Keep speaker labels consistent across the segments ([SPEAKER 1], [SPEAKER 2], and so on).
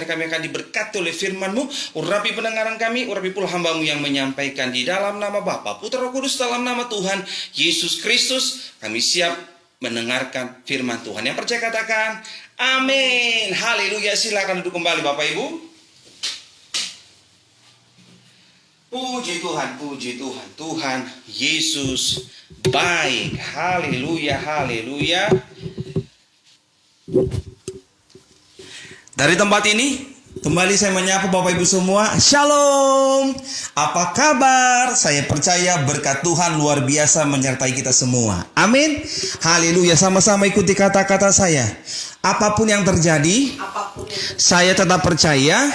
[SPEAKER 1] Kami akan diberkati oleh firman-Mu. Urapi pendengaran kami, urapi pula hamba-Mu yang menyampaikan. Di dalam nama Bapa, Putra, Roh Kudus, dalam nama Tuhan Yesus Kristus, kami siap mendengarkan firman Tuhan. Yang percaya katakan amin. Haleluya. Silakan duduk kembali Bapak Ibu. Puji Tuhan, puji Tuhan. Tuhan Yesus baik. Haleluya, haleluya. Dari tempat ini, kembali saya menyapa Bapak Ibu semua. Shalom. Apa kabar? Saya percaya berkat Tuhan luar biasa menyertai kita semua. Amin. Haleluya. Sama-sama ikuti kata-kata saya. Apapun yang terjadi, saya tetap percaya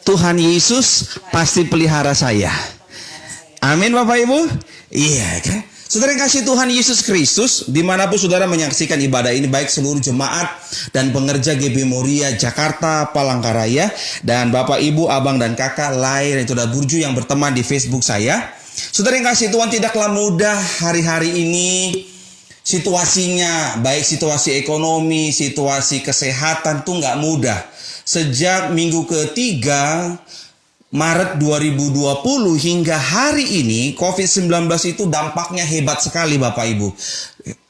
[SPEAKER 1] Tuhan Yesus pasti pelihara saya. Amin Bapak Ibu. Iya kan? Saudara yang kasih Tuhan Yesus Kristus, dimanapun saudara menyaksikan ibadah ini, baik seluruh jemaat dan pengerja GB Moria Jakarta Palangkaraya, dan Bapak Ibu, Abang dan Kakak lain itu ada Burju yang berteman di Facebook saya. Saudara yang kasih Tuhan, tidaklah mudah hari-hari ini situasinya, baik situasi ekonomi, situasi kesehatan tuh nggak mudah. Sejak minggu ketiga Maret 2020 hingga hari ini, COVID-19 itu dampaknya hebat sekali Bapak Ibu.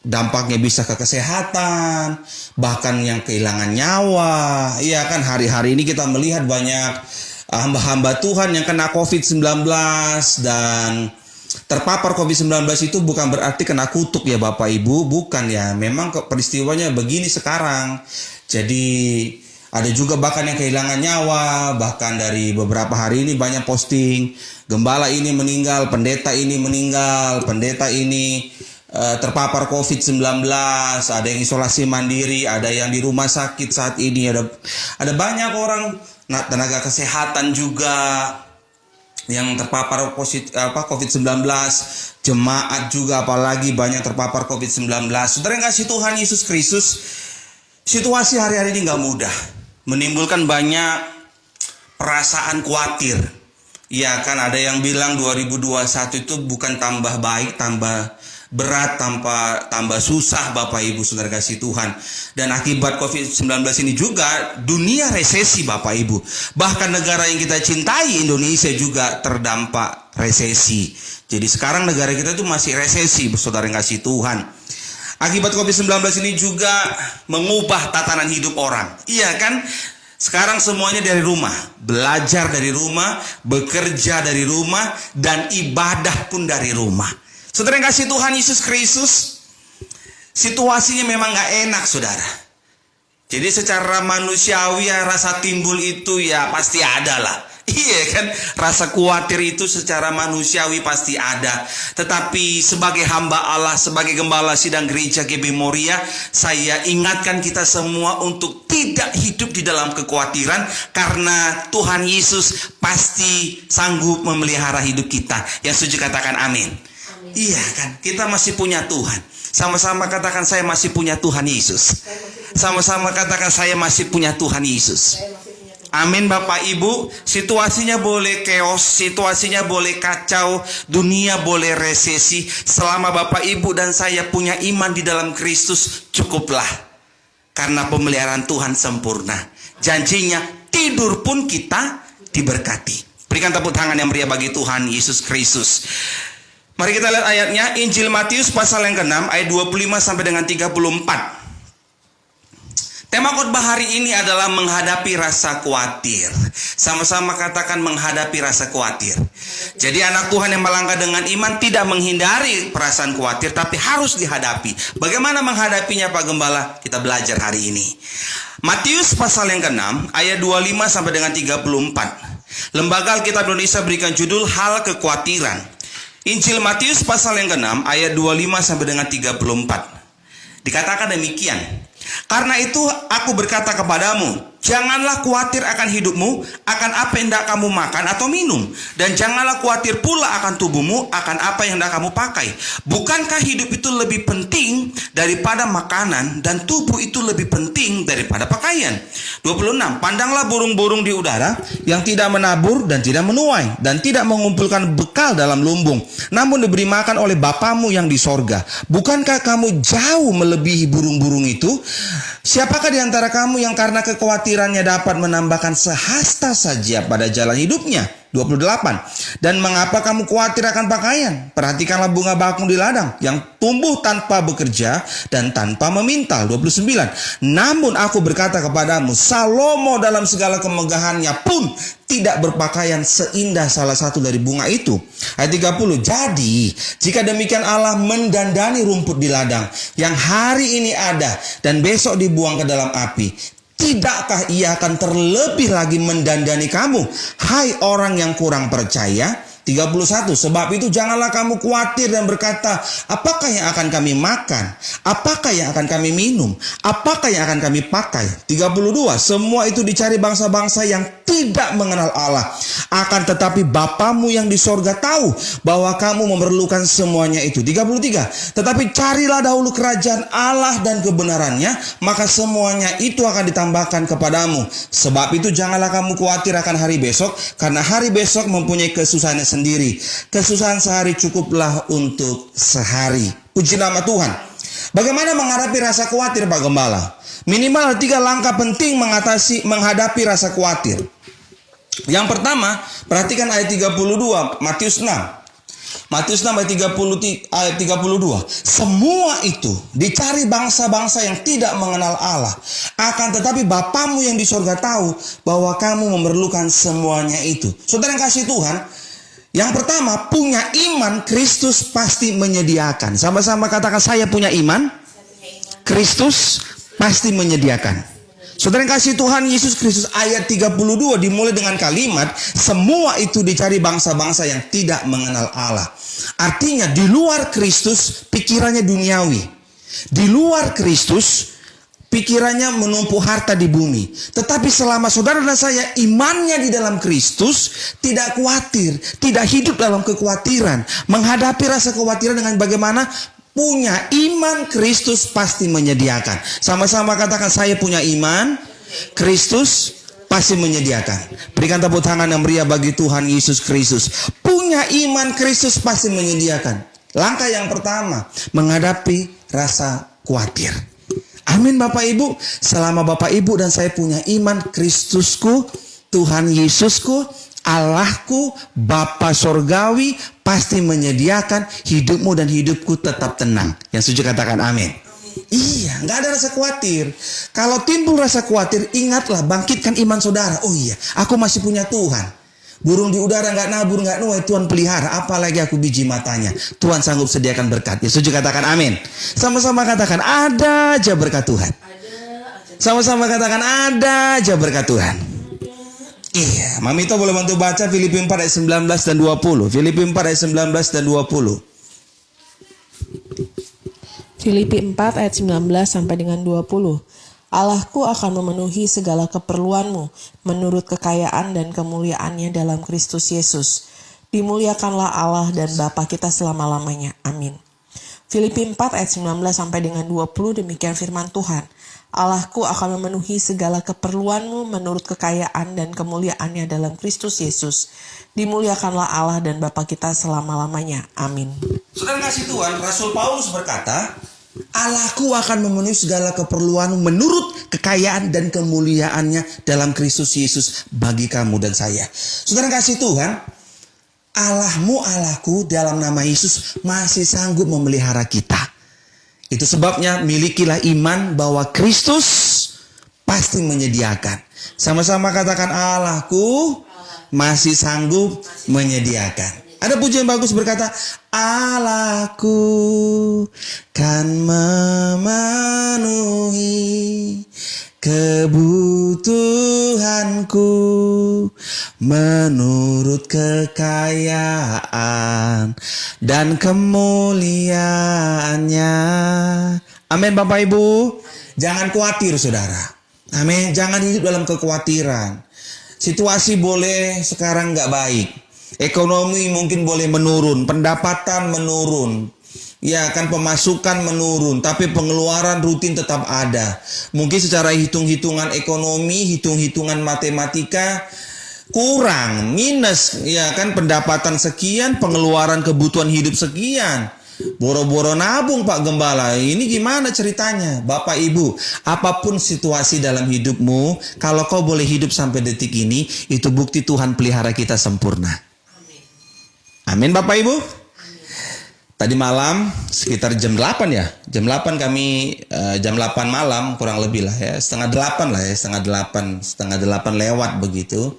[SPEAKER 1] Dampaknya bisa ke kesehatan, bahkan yang kehilangan nyawa. Iya kan, hari-hari ini kita melihat banyak hamba-hamba Tuhan yang kena COVID-19 dan terpapar COVID-19 itu bukan berarti kena kutuk ya Bapak Ibu. Bukan ya, memang peristiwanya begini sekarang. Jadi ada juga bahkan yang kehilangan nyawa, bahkan dari beberapa hari ini banyak posting, gembala ini meninggal, pendeta ini meninggal, pendeta ini terpapar COVID-19, ada yang isolasi mandiri, ada yang di rumah sakit saat ini, ada banyak orang, tenaga kesehatan juga yang terpapar COVID-19, jemaat juga apalagi banyak terpapar COVID-19. Saudara yang kasih Tuhan Yesus Kristus, situasi hari-hari ini nggak mudah. Menimbulkan banyak perasaan khawatir. Ya kan, ada yang bilang 2021 itu bukan tambah baik, tambah berat, tambah susah Bapak Ibu saudara kasih Tuhan. Dan akibat COVID-19 ini juga dunia resesi Bapak Ibu. Bahkan negara yang kita cintai Indonesia juga terdampak resesi. Jadi sekarang negara kita itu masih resesi saudara kasih Tuhan. Akibat COVID-19 ini juga mengubah tatanan hidup orang. Iya kan? Sekarang semuanya dari rumah. Belajar dari rumah, bekerja dari rumah, dan ibadah pun dari rumah. Saudara yang kasih Tuhan Yesus Kristus, situasinya memang gak enak saudara. Jadi secara manusiawi ya rasa timbul itu ya pasti ada lah. Iya kan, rasa khawatir itu secara manusiawi pasti ada. Tetapi sebagai hamba Allah, sebagai gembala sidang gereja GB Moria, saya ingatkan kita semua untuk tidak hidup di dalam kekhawatiran, karena Tuhan Yesus pasti sanggup memelihara hidup kita. Yang setuju katakan amin. Iya kan, kita masih punya Tuhan. Sama-sama katakan saya masih punya Tuhan Yesus. Sama-sama katakan saya masih punya Tuhan Yesus. Amin Bapak Ibu. Situasinya boleh chaos, situasinya boleh kacau, dunia boleh resesi. Selama Bapak Ibu dan saya punya iman di dalam Kristus, cukuplah. Karena pemeliharaan Tuhan sempurna. Janjinya tidur pun kita diberkati. Berikan tepuk tangan yang meriah bagi Tuhan Yesus Kristus. Mari kita lihat ayatnya, Injil Matius pasal yang ke-6 ayat 25 sampai dengan 34. Tema khotbah hari ini adalah menghadapi rasa khawatir. Sama-sama katakan menghadapi rasa khawatir. Jadi anak Tuhan yang melangkah dengan iman tidak menghindari perasaan khawatir, tapi harus dihadapi. Bagaimana menghadapinya Pak Gembala? Kita belajar hari ini. Matius pasal yang ke-6 ayat 25 sampai dengan 34. Lembaga Alkitab Indonesia berikan judul hal kekhawatiran. Injil Matius pasal yang ke-6 ayat 25 sampai dengan 34. Dikatakan demikian. Karena itu aku berkata kepadamu, janganlah khawatir akan hidupmu, akan apa yang hendak kamu makan atau minum. Dan janganlah khawatir pula akan tubuhmu, akan apa yang hendak kamu pakai. Bukankah hidup itu lebih penting daripada makanan, dan tubuh itu lebih penting daripada pakaian? 26. Pandanglah burung-burung di udara, yang tidak menabur dan tidak menuai, dan tidak mengumpulkan bekal dalam lumbung, namun diberi makan oleh Bapamu yang di sorga. Bukankah kamu jauh melebihi burung-burung itu? Siapakah di antara kamu yang karena kekhawatiran kekhawatirannya dapat menambahkan sehasta saja pada jalan hidupnya. 28. Dan mengapa kamu khawatir akan pakaian? Perhatikanlah bunga bakung di ladang yang tumbuh tanpa bekerja dan tanpa memintal. 29. Namun aku berkata kepadamu, Salomo dalam segala kemegahannya pun tidak berpakaian seindah salah satu dari bunga itu. Ayat 30. Jadi jika demikian Allah mendandani rumput di ladang yang hari ini ada dan besok dibuang ke dalam api, tidakkah ia akan terlebih lagi mendandani kamu, hai orang yang kurang percaya? 31. Sebab itu janganlah kamu khawatir dan berkata, apakah yang akan kami makan? Apakah yang akan kami minum? Apakah yang akan kami pakai? 32. Semua itu dicari bangsa-bangsa yang tidak mengenal Allah. Akan tetapi Bapamu yang di sorga tahu bahwa kamu memerlukan semuanya itu. 33. Tetapi carilah dahulu kerajaan Allah dan kebenarannya, maka semuanya itu akan ditambahkan kepadamu. Sebab itu janganlah kamu khawatir akan hari besok, karena hari besok mempunyai kesusahannya sendiri. Kesusahan sehari cukuplah untuk sehari. Puji nama Tuhan. Bagaimana menghadapi rasa khawatir, Pak Gembala? Minimal 3 langkah penting menghadapi rasa khawatir. Yang pertama, perhatikan ayat 32 Matius 6. Matius 6 ayat 32. Semua itu dicari bangsa-bangsa yang tidak mengenal Allah. Akan tetapi Bapamu yang di sorga tahu bahwa kamu memerlukan semuanya itu. Saudara yang kasih Tuhan, yang pertama, punya iman, Kristus pasti menyediakan. Sama-sama katakan, saya punya iman, Kristus pasti menyediakan. Saudara yang kasih Tuhan Yesus Kristus, ayat 32 dimulai dengan kalimat, semua itu dicari bangsa-bangsa yang tidak mengenal Allah. Artinya di luar Kristus pikirannya duniawi. Di luar Kristus pikirannya menumpuk harta di bumi. Tetapi selama saudara dan saya imannya di dalam Kristus, tidak khawatir, tidak hidup dalam kekhawatiran. Menghadapi rasa kekhawatiran dengan bagaimana? Punya iman, Kristus pasti menyediakan. Sama-sama katakan, saya punya iman, Kristus pasti menyediakan. Berikan tepuk tangan yang meriah bagi Tuhan Yesus Kristus. Punya iman, Kristus pasti menyediakan. Langkah yang pertama, menghadapi rasa khawatir. Amin Bapak Ibu. Selama Bapak Ibu dan saya punya iman, Kristusku, Tuhan Yesusku, Allahku, Bapa Sorgawi pasti menyediakan hidupmu dan hidupku tetap tenang. Yang setuju katakan amin. Iya, gak ada rasa khawatir. Kalau timbul rasa khawatir, ingatlah, bangkitkan iman saudara. Oh iya, aku masih punya Tuhan. Burung di udara gak nabur, gak nuai, Tuhan pelihara. Apalagi aku biji matanya, Tuhan sanggup sediakan berkat. Yang setuju katakan amin. Sama-sama katakan, ada aja berkat Tuhan. Sama-sama katakan, ada aja berkat Tuhan. Iya, Mamito boleh bantu baca Filipi 4 ayat 19 dan 20. Filipi 4 ayat 19 dan 20.
[SPEAKER 2] Filipi 4 ayat 19 sampai dengan 20. Allahku akan memenuhi segala keperluanmu menurut kekayaan dan kemuliaannya dalam Kristus Yesus. Dimuliakanlah Allah dan Bapa kita selama-lamanya. Amin. Filipi 4 ayat 19 sampai dengan 20, demikian firman Tuhan. Allahku akan memenuhi segala keperluanmu menurut kekayaan dan kemuliaannya dalam Kristus Yesus. Dimuliakanlah Allah dan Bapa kita selama-lamanya. Amin.
[SPEAKER 1] Saudara kasih Tuhan, Rasul Paulus berkata, Allahku akan memenuhi segala keperluanmu menurut kekayaan dan kemuliaannya dalam Kristus Yesus bagi kamu dan saya. Saudara kasih Tuhan, Allahmu, Allahku dalam nama Yesus masih sanggup memelihara kita. Itu sebabnya milikilah iman bahwa Kristus pasti menyediakan. Sama-sama katakan, Allahku masih sanggup menyediakan. Ada pujian bagus berkata, Allahku kan memenuhi kebutuhanku menurut kekayaan dan kemuliaannya. Amin Bapak Ibu. Jangan khawatir saudara. Amin. Jangan hidup dalam kekhawatiran. Situasi boleh sekarang gak baik. Ekonomi mungkin boleh menurun. Pendapatan menurun. Ya kan, pemasukan menurun, tapi pengeluaran rutin tetap ada. Mungkin secara hitung-hitungan ekonomi, hitung-hitungan matematika kurang, minus, ya kan, pendapatan sekian, pengeluaran kebutuhan hidup sekian. Boro-boro nabung Pak Gembala. Ini gimana ceritanya? Bapak Ibu, apapun situasi dalam hidupmu, kalau kau boleh hidup sampai detik ini, itu bukti Tuhan pelihara kita sempurna. Amin Bapak Ibu. Tadi malam sekitar jam 8 ya. Jam 8 kami, jam 8 malam kurang lebih lah ya. Setengah 8 lah ya. Setengah 8 lewat begitu.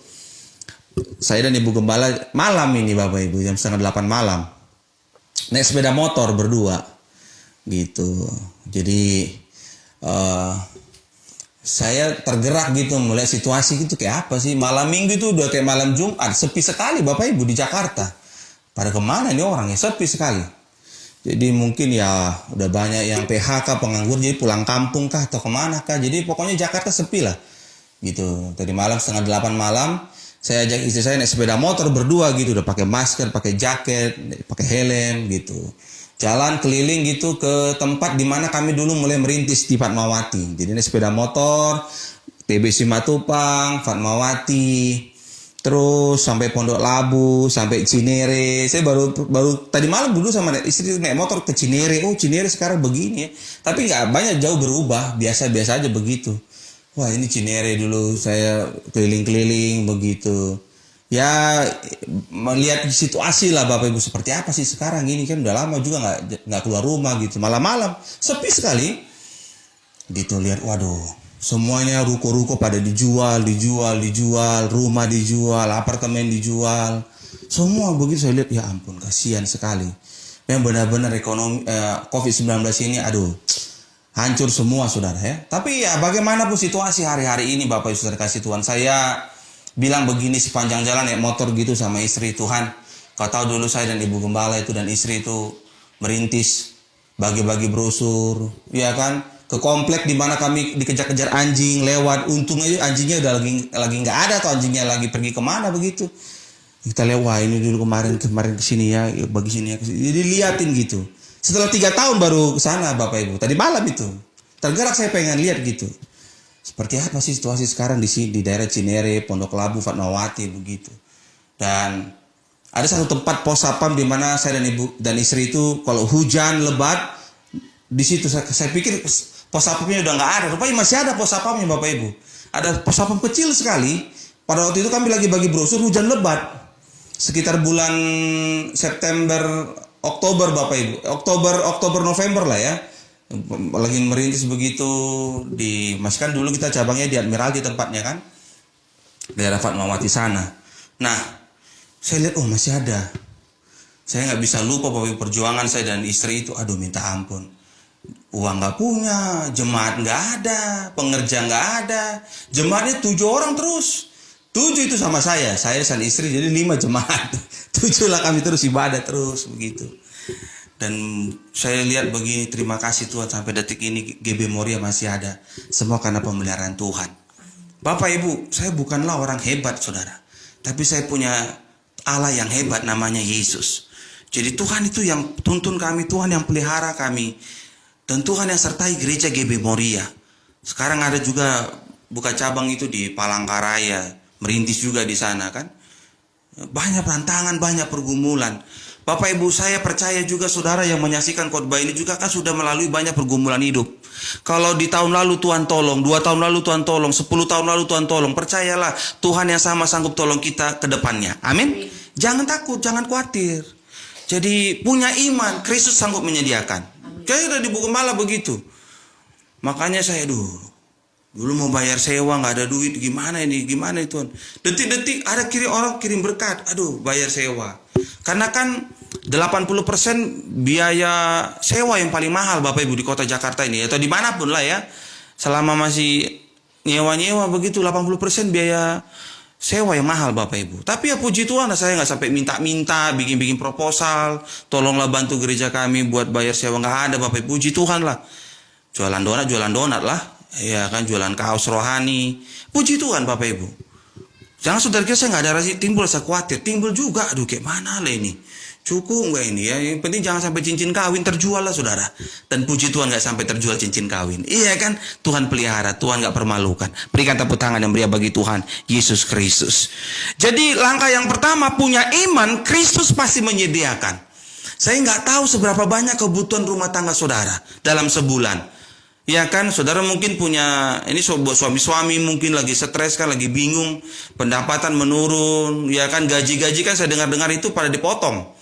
[SPEAKER 1] Saya dan Ibu Gembala malam ini Bapak Ibu, jam setengah 8 malam. Naik sepeda motor berdua gitu. Jadi saya tergerak gitu melihat situasi gitu, kayak apa sih malam minggu itu udah kayak malam Jumat, sepi sekali Bapak Ibu di Jakarta. Pada kemana ini orangnya, sepi sekali. Jadi mungkin ya udah banyak yang PHK, penganggur, jadi pulang kampung kah atau kemana kah. Jadi pokoknya Jakarta sepi lah gitu. Tadi malam setengah 8 malam saya ajak istri saya naik sepeda motor berdua gitu, udah pakai masker, pakai jaket, pakai helm gitu. Jalan keliling gitu ke tempat di mana kami dulu mulai merintis di Fatmawati. Jadi naik sepeda motor, TBC Matupang, Fatmawati, terus sampai Pondok Labu, sampai Cinere. Saya baru tadi malam dulu sama istri naik motor ke Cinere. Oh, Cinere sekarang begini ya. Tapi nggak banyak jauh berubah, biasa-biasa aja begitu. Wah, ini Cinere dulu saya keliling-keliling begitu. Ya melihat situasi lah Bapak Ibu, seperti apa sih sekarang ini, kan udah lama juga nggak keluar rumah gitu. Malam-malam sepi sekali. Gitu lihat, waduh, semuanya ruko-ruko pada dijual, rumah dijual, apartemen dijual. Semua begitu saya lihat, ya ampun, kasihan sekali. Yang benar-benar ekonomi COVID-19 ini hancur semua saudara ya. Tapi ya bagaimanapun situasi hari-hari ini Bapak Ibu saudara kasih Tuhan, saya bilang begini sepanjang jalan naik motor gitu sama istri, Tuhan, kau tahu dulu saya dan Ibu Gembala itu dan istri itu merintis bagi-bagi brosur, ya kan, ke komplek di mana kami dikejar-kejar anjing lewat. Untung aja anjingnya udah lagi nggak ada, atau anjingnya lagi pergi kemana begitu. Kita lewat, ini dulu kemarin kesini ya, bagi sini ya, kesini. Jadi liatin gitu. Setelah 3 tahun baru ke sana Bapak Ibu. Tadi malam itu tergerak, saya pengen lihat gitu. Seperti apa sih situasi sekarang di sini, di daerah Cinere, Pondok Labu, Fatmawati begitu. Dan ada satu tempat pos sapam di mana saya dan ibu dan istri itu kalau hujan lebat di situ saya pikir pos sapamnya udah nggak ada. Rupanya masih ada pos sapamnya Bapak Ibu. Ada pos sapam kecil sekali. Pada waktu itu kami lagi bagi brosur, hujan lebat. Sekitar bulan September, Oktober Bapak Ibu, Oktober November lah ya, lagi merintis begitu masih kan dulu kita cabangnya di Admiralty tempatnya kan, daerah Fatmawati sana. Nah, saya lihat masih ada. Saya nggak bisa lupa Bapak Ibu, perjuangan saya dan istri itu, minta ampun. Uang nggak punya, jemaat nggak ada, pengerja nggak ada, jemaatnya 7 orang terus. 7 itu sama saya dan istri, jadi 5 jemaat. 7 lah kami terus ibadah terus begitu. Dan saya lihat begini, terima kasih Tuhan sampai detik ini GB Moria masih ada. Semua karena pemeliharaan Tuhan. Bapak Ibu, saya bukanlah orang hebat saudara, tapi saya punya Allah yang hebat namanya Yesus. Jadi Tuhan itu yang tuntun kami, Tuhan yang pelihara kami, dan Tuhan yang sertai gereja GB Moria. Sekarang ada juga buka cabang itu di Palangkaraya, merintis juga di sana kan. Banyak tantangan, banyak pergumulan. Bapak Ibu, saya percaya juga saudara yang menyaksikan khotbah ini juga kan sudah melalui banyak pergumulan hidup. Kalau di tahun lalu Tuhan tolong, 2 tahun lalu Tuhan tolong, 10 tahun lalu Tuhan tolong, percayalah Tuhan yang sama sanggup tolong kita ke depannya. Amin. Jangan takut, jangan khawatir. Jadi punya iman, Kristus sanggup menyediakan. Kayak di buku Gembala begitu. Makanya saya dulu mau bayar sewa nggak ada duit, gimana itu? Detik-detik ada orang kirim berkat, bayar sewa. Karena kan 80% biaya sewa yang paling mahal Bapak Ibu di kota Jakarta ini, atau dimanapun lah ya. Selama masih nyewa begitu, 80% biaya sewa yang mahal Bapak Ibu. Tapi ya puji Tuhan, saya nggak sampai minta-minta, bikin proposal, tolonglah bantu gereja kami buat bayar sewa, nggak ada Bapak Ibu. Puji Tuhan lah. Jualan donat lah. Ya kan, jualan kaos rohani. Puji Tuhan Bapak Ibu. Jangan saudara kira saya nggak ada timbul rasa khawatir. Timbul juga, kayak mana lah ini. Cukup nggak ini ya? Yang penting jangan sampai cincin kawin terjual lah saudara. Dan puji Tuhan nggak sampai terjual cincin kawin. Iya kan? Tuhan pelihara, Tuhan nggak permalukan. Berikan tepuk tangan yang meriah bagi Tuhan Yesus Kristus. Jadi langkah yang pertama, punya iman, Kristus pasti menyediakan. Saya nggak tahu seberapa banyak kebutuhan rumah tangga saudara dalam sebulan. Ya kan, saudara mungkin punya, ini suami-suami mungkin lagi stres kan, lagi bingung, pendapatan menurun, ya kan, gaji-gaji kan saya dengar-dengar itu pada dipotong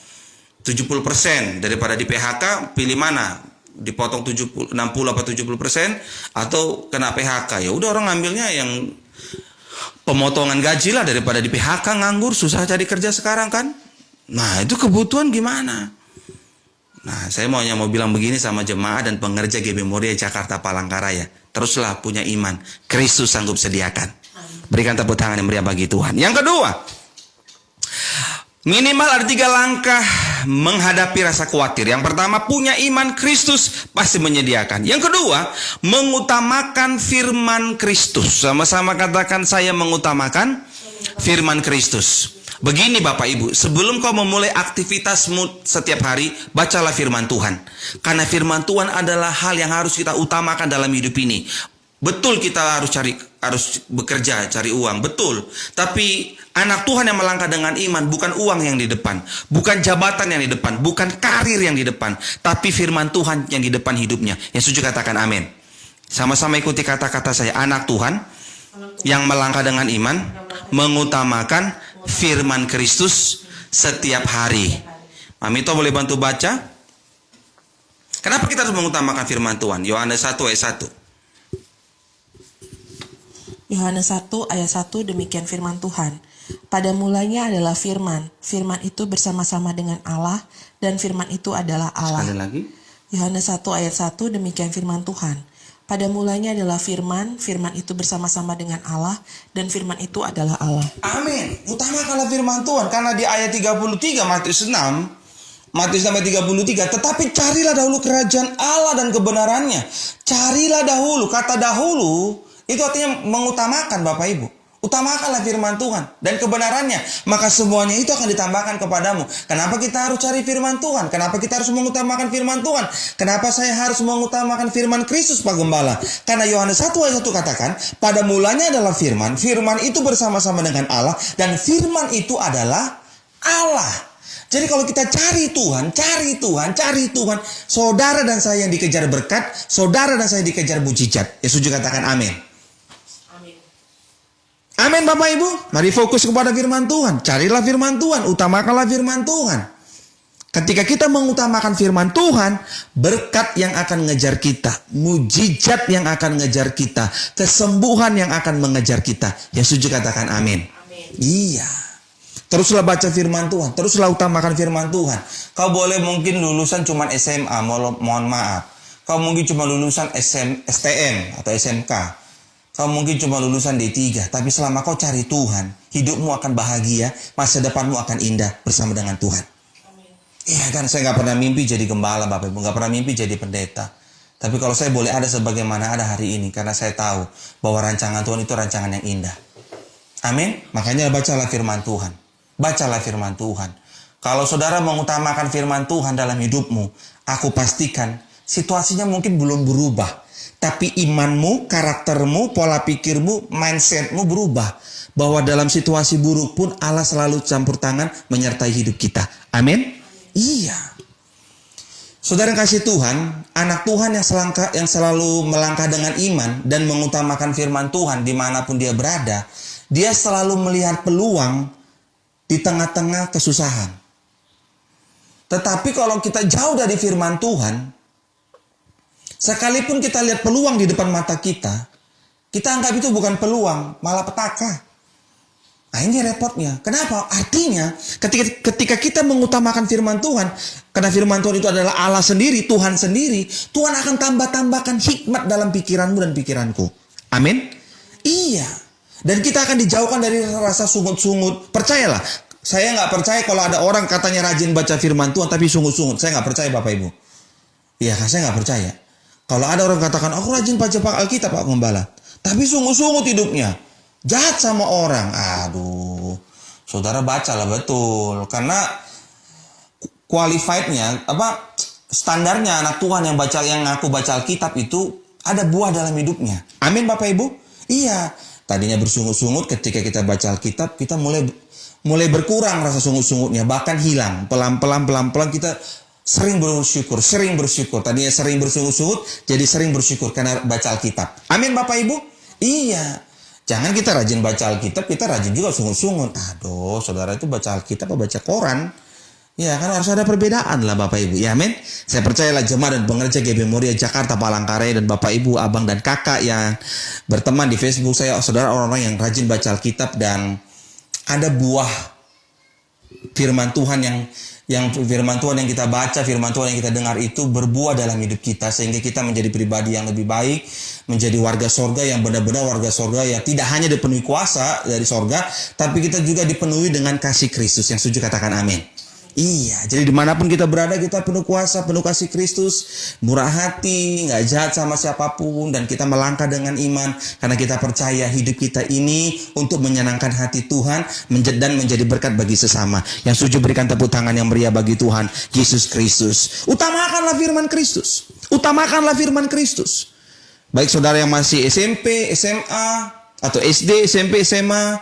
[SPEAKER 1] 70% daripada di PHK, pilih mana? Dipotong 60 apa 70% atau kena PHK. Ya udah orang ngambilnya yang pemotongan gaji lah daripada di PHK, nganggur, susah cari kerja sekarang kan. Nah, itu kebutuhan gimana? Nah, saya mau bilang begini sama jemaah dan pengerja GB Moria Jakarta Palangkaraya. Teruslah punya iman. Kristus sanggup sediakan. Berikan tepuk tangan yang meriah bagi Tuhan. Yang kedua, minimal ada 3 langkah menghadapi rasa khawatir. Yang pertama, punya iman, Kristus pasti menyediakan. Yang kedua, mengutamakan firman Kristus. Sama-sama katakan, saya mengutamakan firman Kristus. Begini Bapak Ibu, sebelum kau memulai aktivitasmu setiap hari, bacalah firman Tuhan. Karena firman Tuhan adalah hal yang harus kita utamakan dalam hidup ini. Betul kita harus bekerja, cari uang, betul. Tapi anak Tuhan yang melangkah dengan iman, bukan uang yang di depan, bukan jabatan yang di depan, bukan karir yang di depan, tapi firman Tuhan yang di depan hidupnya. Yang setuju katakan amin. Sama-sama ikuti kata-kata saya, anak Tuhan yang melangkah dengan iman, mengutamakan firman Kristus setiap hari. Mamito boleh bantu baca? Kenapa kita harus mengutamakan firman Tuhan? Yohanes 1 ayat 1.
[SPEAKER 2] Yohanes 1 ayat 1, demikian firman Tuhan. Pada mulanya adalah firman. Firman itu bersama-sama dengan Allah, dan firman itu adalah Allah.
[SPEAKER 1] Sekali lagi.
[SPEAKER 2] Yohanes 1 ayat 1, demikian firman Tuhan. Pada mulanya adalah firman, firman itu bersama-sama dengan Allah, dan firman itu adalah Allah.
[SPEAKER 1] Amin. Utamakanlah firman Tuhan. Karena di ayat 33 Matius 6 sampai 33, tetapi carilah dahulu kerajaan Allah dan kebenarannya. Carilah dahulu. Kata dahulu itu artinya mengutamakan Bapak Ibu. Utamakanlah firman Tuhan dan kebenarannya, maka semuanya itu akan ditambahkan kepadamu. Kenapa kita harus cari firman Tuhan? Kenapa kita harus mengutamakan firman Tuhan? Kenapa saya harus mengutamakan firman Kristus, Pak Gembala? Karena Yohanes 1 ayat 1 katakan, pada mulanya adalah firman, firman itu bersama-sama dengan Allah, dan firman itu adalah Allah. Jadi kalau kita cari Tuhan, saudara dan saya yang dikejar berkat, saudara dan saya dikejar mujizat. Ya setuju katakan amin. Amin Bapak Ibu. Mari fokus kepada firman Tuhan. Carilah firman Tuhan. Utamakanlah firman Tuhan. Ketika kita mengutamakan firman Tuhan, berkat yang akan mengejar kita, mujizat yang akan mengejar kita, kesembuhan yang akan mengejar kita. Ya setuju katakan amin. Iya. Teruslah baca firman Tuhan. Teruslah utamakan firman Tuhan. Kau boleh mungkin lulusan cuma SMA. Mohon maaf. Kau mungkin cuma lulusan STM atau SMK. Kau mungkin cuma lulusan D3, tapi selama kau cari Tuhan, hidupmu akan bahagia, masa depanmu akan indah bersama dengan Tuhan. Iya kan, saya nggak pernah mimpi jadi gembala Bapak Ibu, nggak pernah mimpi jadi pendeta. Tapi kalau saya boleh ada sebagaimana ada hari ini, karena saya tahu bahwa rancangan Tuhan itu rancangan yang indah. Amin. Makanya bacalah firman Tuhan. Bacalah firman Tuhan. Kalau saudara mengutamakan firman Tuhan dalam hidupmu, aku pastikan situasinya mungkin belum berubah. Tapi imanmu, karaktermu, pola pikirmu, mindsetmu berubah. Bahwa dalam situasi buruk pun Allah selalu campur tangan menyertai hidup kita. Amin? Iya. Saudara yang kasih Tuhan, anak Tuhan yang selalu melangkah dengan iman dan mengutamakan firman Tuhan dimanapun dia berada, dia selalu melihat peluang di tengah-tengah kesusahan. Tetapi kalau kita jauh dari firman Tuhan, sekalipun kita lihat peluang di depan mata kita anggap itu bukan peluang, malah petaka. Nah ini repotnya. Kenapa? Artinya ketika kita mengutamakan firman Tuhan, karena firman Tuhan itu adalah Allah sendiri, Tuhan sendiri, Tuhan akan tambahkan hikmat dalam pikiranmu dan pikiranku. Amin? Iya. Dan kita akan dijauhkan dari rasa sungut-sungut. Percayalah, saya nggak percaya kalau ada orang katanya rajin baca firman Tuhan tapi sungut-sungut. Saya nggak percaya Bapak Ibu. Iya, saya nggak percaya. Kalau ada orang katakan, aku rajin baca Alkitab Pak Gembala, tapi sungut-sungut hidupnya, jahat sama orang. Aduh, saudara bacalah betul. Karena qualified-nya, standarnya anak Tuhan yang ngaku baca Alkitab itu ada buah dalam hidupnya. Amin Bapak Ibu? Iya. Tadinya bersungut-sungut, ketika kita baca Alkitab, kita mulai berkurang rasa sungut-sungutnya, bahkan hilang. Pelan-pelan kita sering bersyukur. Tadinya sering bersungut-sungut, jadi sering bersyukur karena baca Alkitab. Amin Bapak Ibu? Iya. Jangan kita rajin baca Alkitab, kita rajin juga sungut-sungut. Aduh, saudara itu baca Alkitab apa baca koran? Ya kan harus ada perbedaan lah Bapak Ibu. Ya amin. Saya percayalah jemaat dan pengerja GB Moria Jakarta Palangkaraya dan Bapak Ibu, abang dan kakak yang berteman di Facebook saya, saudara orang-orang yang rajin baca Alkitab dan ada buah firman Tuhan yang firman Tuhan yang kita baca, firman Tuhan yang kita dengar itu berbuah dalam hidup kita sehingga kita menjadi pribadi yang lebih baik, menjadi warga sorga yang benar-benar warga sorga yang tidak hanya dipenuhi kuasa dari sorga, tapi kita juga dipenuhi dengan kasih Kristus. Yang setuju katakan amin. Iya, jadi dimanapun kita berada kita penuh kuasa, penuh kasih Kristus, murah hati, gak jahat sama siapapun, dan kita melangkah dengan iman karena kita percaya hidup kita ini untuk menyenangkan hati Tuhan dan menjadi berkat bagi sesama. Yang setuju berikan tepuk tangan yang meriah bagi Tuhan Yesus Kristus. Utamakanlah firman Kristus. Utamakanlah firman Kristus. Baik saudara yang masih SMP, SMA, atau SD, SMP, SMA.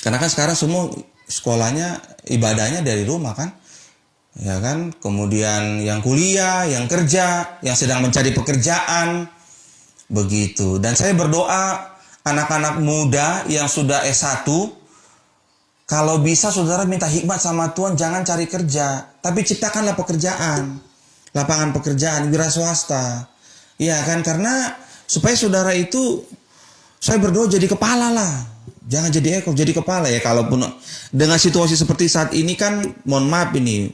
[SPEAKER 1] Karena kan sekarang semua sekolahnya, ibadahnya dari rumah kan, ya kan. Kemudian yang kuliah, yang kerja, yang sedang mencari pekerjaan, begitu. Dan saya berdoa anak-anak muda yang sudah S1, kalau bisa saudara minta hikmat sama Tuhan, jangan cari kerja, tapi ciptakanlah pekerjaan, lapangan pekerjaan, wira swasta, ya kan. Karena supaya saudara itu, saya berdoa jadi kepala lah. Jangan jadi ekor, jadi kepala ya. Kalaupun dengan situasi seperti saat ini kan, mohon maaf ini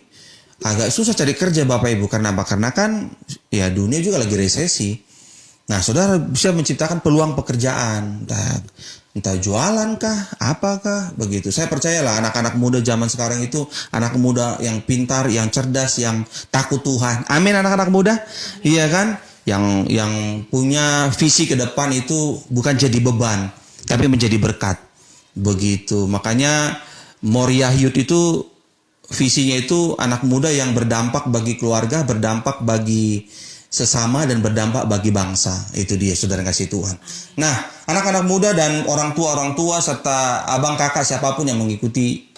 [SPEAKER 1] agak susah cari kerja Bapak Ibu. Karena apa? Karena kan ya dunia juga lagi resesi. Nah saudara bisa menciptakan peluang pekerjaan. Entah jualan kah, apakah, begitu. Saya percayalah anak-anak muda zaman sekarang itu anak muda yang pintar, yang cerdas, yang takut Tuhan. Amin anak-anak muda. Iya kan? Yang punya visi ke depan itu bukan jadi beban, tapi menjadi berkat. Begitu. Makanya Moria Youth itu visinya itu anak muda yang berdampak bagi keluarga, berdampak bagi sesama, dan berdampak bagi bangsa. Itu dia saudara kasih Tuhan. Nah, anak-anak muda dan orang tua serta abang kakak siapapun yang mengikuti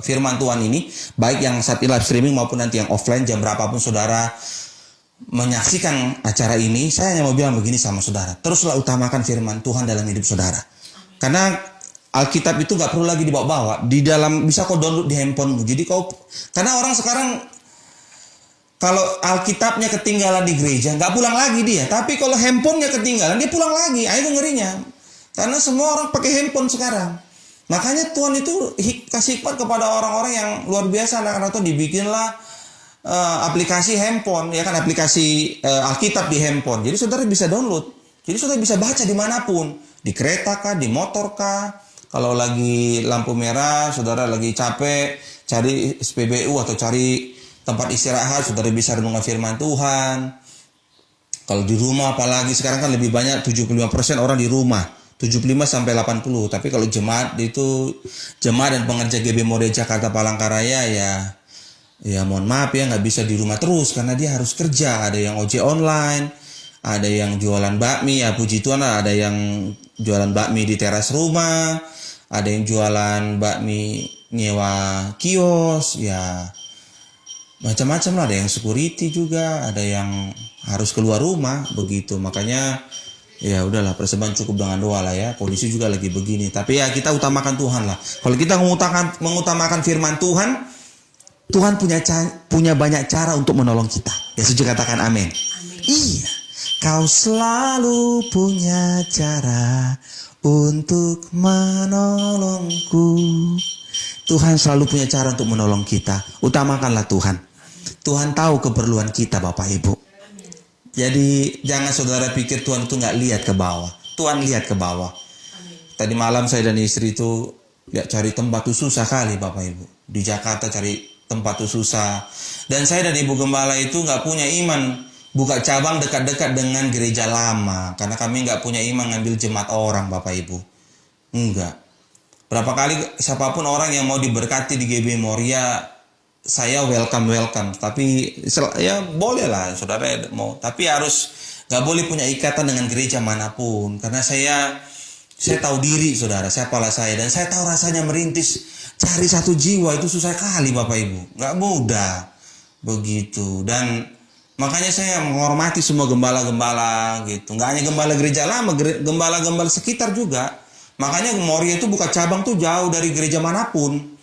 [SPEAKER 1] firman Tuhan ini, baik yang saat ini live streaming maupun nanti yang offline, jam berapapun saudara menyaksikan acara ini, saya hanya mau bilang begini sama saudara. Teruslah utamakan firman Tuhan dalam hidup saudara. Karena Alkitab itu gak perlu lagi dibawa-bawa. Di dalam, bisa kau download di handphonemu. Jadi karena orang sekarang, kalau Alkitabnya ketinggalan di gereja, gak pulang lagi dia. Tapi kalau handphonenya ketinggalan, dia pulang lagi. Itu ngerinya. Karena semua orang pakai handphone sekarang. Makanya Tuhan itu kasih hikmat kepada orang-orang yang luar biasa. Anak-anak itu dibikinlah aplikasi handphone, ya kan, aplikasi Alkitab di handphone. Jadi saudara bisa download. Jadi saudara bisa baca dimanapun, di kereta kah, di motor kah. Kalau lagi lampu merah, saudara lagi capek, cari SPBU atau cari tempat istirahat, saudara bisa renungan firman Tuhan. Kalau di rumah, apalagi sekarang kan lebih banyak 75% orang di rumah, 75-80. Tapi kalau jemaat dan pengerja GB Moria Jakarta Palangkaraya ya mohon maaf ya, nggak bisa di rumah terus karena dia harus kerja. Ada yang ojek online, ada yang jualan bakmi, ya puji Tuhan lah, ada yang jualan bakmi di teras rumah, ada yang jualan bakmi nyewa kios, ya macam-macam lah. Ada yang security juga, ada yang harus keluar rumah, begitu. Makanya ya udahlah, persembahan cukup dengan doa lah ya. Kondisi juga lagi begini, tapi ya kita utamakan Tuhan lah. Kalau kita mengutamakan firman Tuhan, Tuhan punya banyak cara untuk menolong kita. Ya setuju katakan amin. Iya. Kau selalu punya cara untuk menolongku. Tuhan selalu punya cara untuk menolong kita. Utamakanlah Tuhan. Tuhan tahu keperluan kita Bapak Ibu. Jadi jangan saudara pikir Tuhan itu gak lihat ke bawah. Tuhan lihat ke bawah. Tadi malam saya dan istri itu ya cari tempat itu susah kali Bapak Ibu. Di Jakarta cari tempat itu susah. Dan saya dan Ibu Gembala itu gak punya iman buka cabang dekat-dekat dengan gereja lama. Karena kami gak punya iman ngambil jemaat orang Bapak Ibu. Enggak. Berapa kali siapapun orang yang mau diberkati di GB Moria, saya welcome. Tapi ya boleh lah saudara mau. Tapi harus gak boleh punya ikatan dengan gereja manapun. Karena saya Saya tahu diri saudara, siapalah saya. Dan saya tahu rasanya merintis. Cari satu jiwa itu susah kali Bapak Ibu. Nggak mudah. Begitu. Dan makanya saya menghormati semua gembala-gembala gitu. Nggak hanya gembala gereja lama, gembala-gembala sekitar juga. Makanya Moria itu buka cabang tuh jauh dari gereja manapun.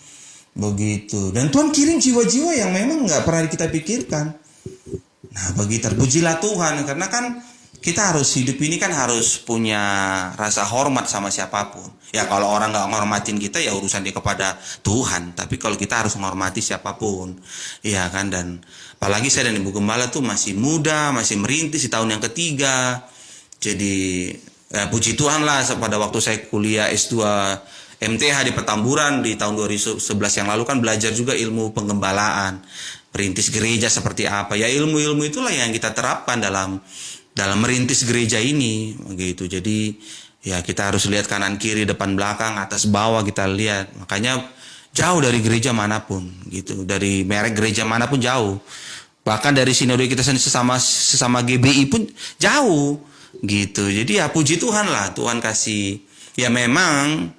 [SPEAKER 1] Begitu. Dan Tuhan kirim jiwa-jiwa yang memang nggak pernah kita pikirkan. Nah begitu. Pujilah Tuhan. Karena kan kita harus hidup ini kan harus punya rasa hormat sama siapapun. Ya kalau orang nggak menghormatin kita ya urusan dia kepada Tuhan. Tapi kalau kita harus menghormati siapapun, ya kan. Dan apalagi saya dan Ibu Gembala tuh masih muda, masih merintis di tahun yang ketiga. Jadi ya, puji Tuhan lah pada waktu saya kuliah S2 MTH di Petamburan di tahun 2011 yang lalu kan belajar juga ilmu penggembalaan, merintis gereja seperti apa. Ya ilmu-ilmu itulah yang kita terapkan dalam merintis gereja ini gitu. Jadi ya kita harus lihat kanan kiri depan belakang atas bawah kita lihat. Makanya jauh dari gereja manapun gitu, dari merek gereja manapun jauh. Bahkan dari sinode kita sendiri sesama GBI pun jauh gitu. Jadi ya puji Tuhan lah, Tuhan kasih. Ya memang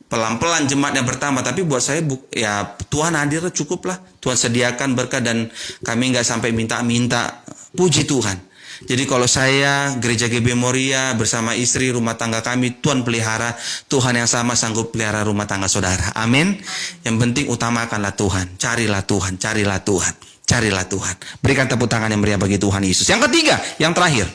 [SPEAKER 1] pelan-pelan jemaatnya bertambah, tapi buat saya ya Tuhan hadir cukup lah. Tuhan sediakan berkat dan kami nggak sampai minta-minta. Puji Tuhan. Jadi kalau saya, Gereja GB Moria bersama istri, rumah tangga kami, Tuhan pelihara, Tuhan yang sama sanggup pelihara rumah tangga saudara. Amin. Yang penting utamakanlah Tuhan. Carilah Tuhan, carilah Tuhan, carilah Tuhan. Berikan tepuk tangan yang meriah bagi Tuhan Yesus. Yang ketiga, yang terakhir.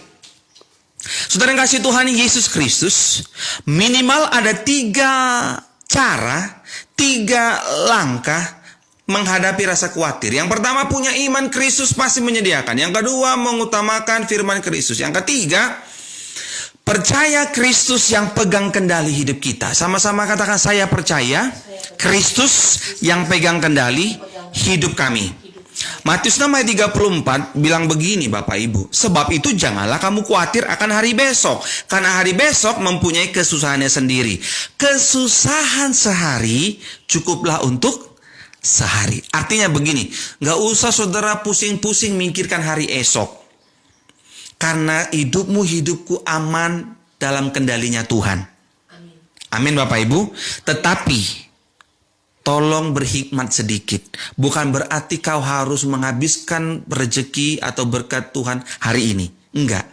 [SPEAKER 1] Saudara yang kasih Tuhan Yesus Kristus, minimal ada 3 cara, 3 langkah menghadapi rasa khawatir. Yang pertama, punya iman Kristus pasti menyediakan. Yang kedua, mengutamakan firman Kristus. Yang ketiga, percaya Kristus yang pegang kendali hidup kita. Sama-sama katakan, saya percaya Kristus yang pegang kendali hidup kami. Matius 6 ayat 34 bilang begini Bapak Ibu. Sebab itu janganlah kamu khawatir akan hari besok. Karena hari besok mempunyai kesusahannya sendiri. Kesusahan sehari cukuplah untuk sehari. Artinya begini, gak usah saudara pusing-pusing mikirkan hari esok. Karena hidupku aman dalam kendalinya Tuhan. Amin Bapak Ibu. Tetapi tolong berhikmat sedikit. Bukan berarti kau harus menghabiskan rezeki atau berkat Tuhan hari ini. Enggak.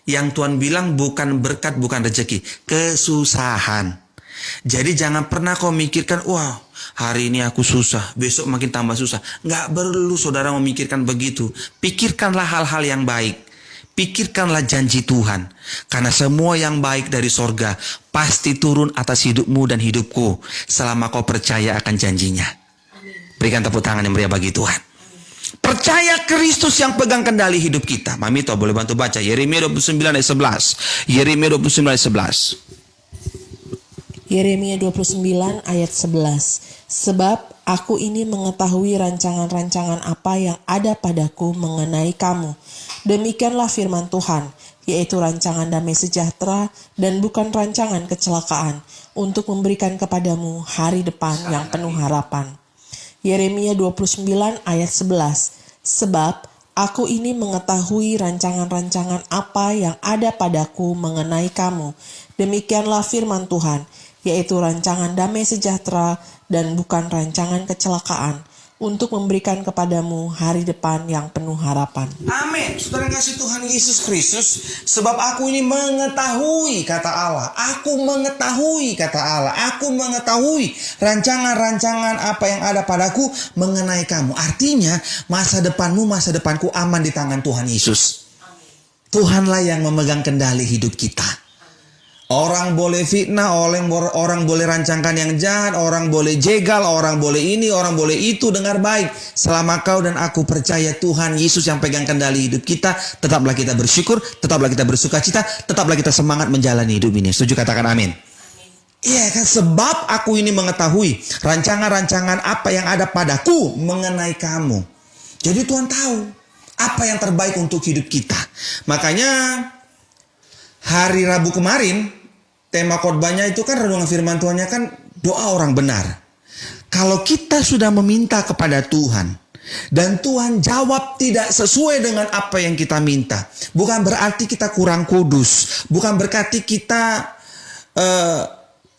[SPEAKER 1] Yang Tuhan bilang bukan berkat, bukan rezeki, kesusahan. Jadi jangan pernah kau mikirkan, wah hari ini aku susah, besok makin tambah susah. Nggak perlu saudara memikirkan begitu. Pikirkanlah hal-hal yang baik. Pikirkanlah janji Tuhan. Karena semua yang baik dari sorga pasti turun atas hidupmu dan hidupku selama kau percaya akan janjinya. Berikan tepuk tangan yang meriah bagi Tuhan. Percaya Kristus yang pegang kendali hidup kita. Mamito boleh bantu baca Yeremia 29 ayat 11. Yeremia 29 ayat 11.
[SPEAKER 2] Yeremia 29 ayat 11. Sebab aku ini mengetahui rancangan-rancangan apa yang ada padaku mengenai kamu. Demikianlah firman Tuhan, yaitu rancangan damai sejahtera dan bukan rancangan kecelakaan, untuk memberikan kepadamu hari depan yang penuh harapan. Yeremia 29 ayat 11. Sebab aku ini mengetahui rancangan-rancangan apa yang ada padaku mengenai kamu. Demikianlah firman Tuhan, yaitu rancangan damai sejahtera dan bukan rancangan kecelakaan, untuk memberikan kepadamu hari depan yang penuh harapan.
[SPEAKER 1] Amin. Saudara yang kasih Tuhan Yesus Kristus, sebab aku ini mengetahui kata Allah. Aku mengetahui kata Allah. Aku mengetahui rancangan-rancangan apa yang ada padaku mengenai kamu. Artinya masa depanmu, masa depanku aman di tangan Tuhan Yesus. Tuhanlah yang memegang kendali hidup kita. Orang boleh fitnah, orang boleh rancangkan yang jahat, orang boleh jegal, orang boleh ini, orang boleh itu. Dengar baik, selama kau dan aku percaya Tuhan Yesus yang pegang kendali hidup kita, tetaplah kita bersyukur, tetaplah kita bersuka cita, tetaplah kita semangat menjalani hidup ini. Setuju katakan amin. Iya kan, sebab aku ini mengetahui rancangan-rancangan apa yang ada padaku mengenai kamu. Jadi Tuhan tahu apa yang terbaik untuk hidup kita. Makanya hari Rabu kemarin tema khotbahnya itu kan renungan firman Tuhannya kan doa orang benar. Kalau kita sudah meminta kepada Tuhan dan Tuhan jawab tidak sesuai dengan apa yang kita minta, bukan berarti kita kurang kudus, bukan berarti kita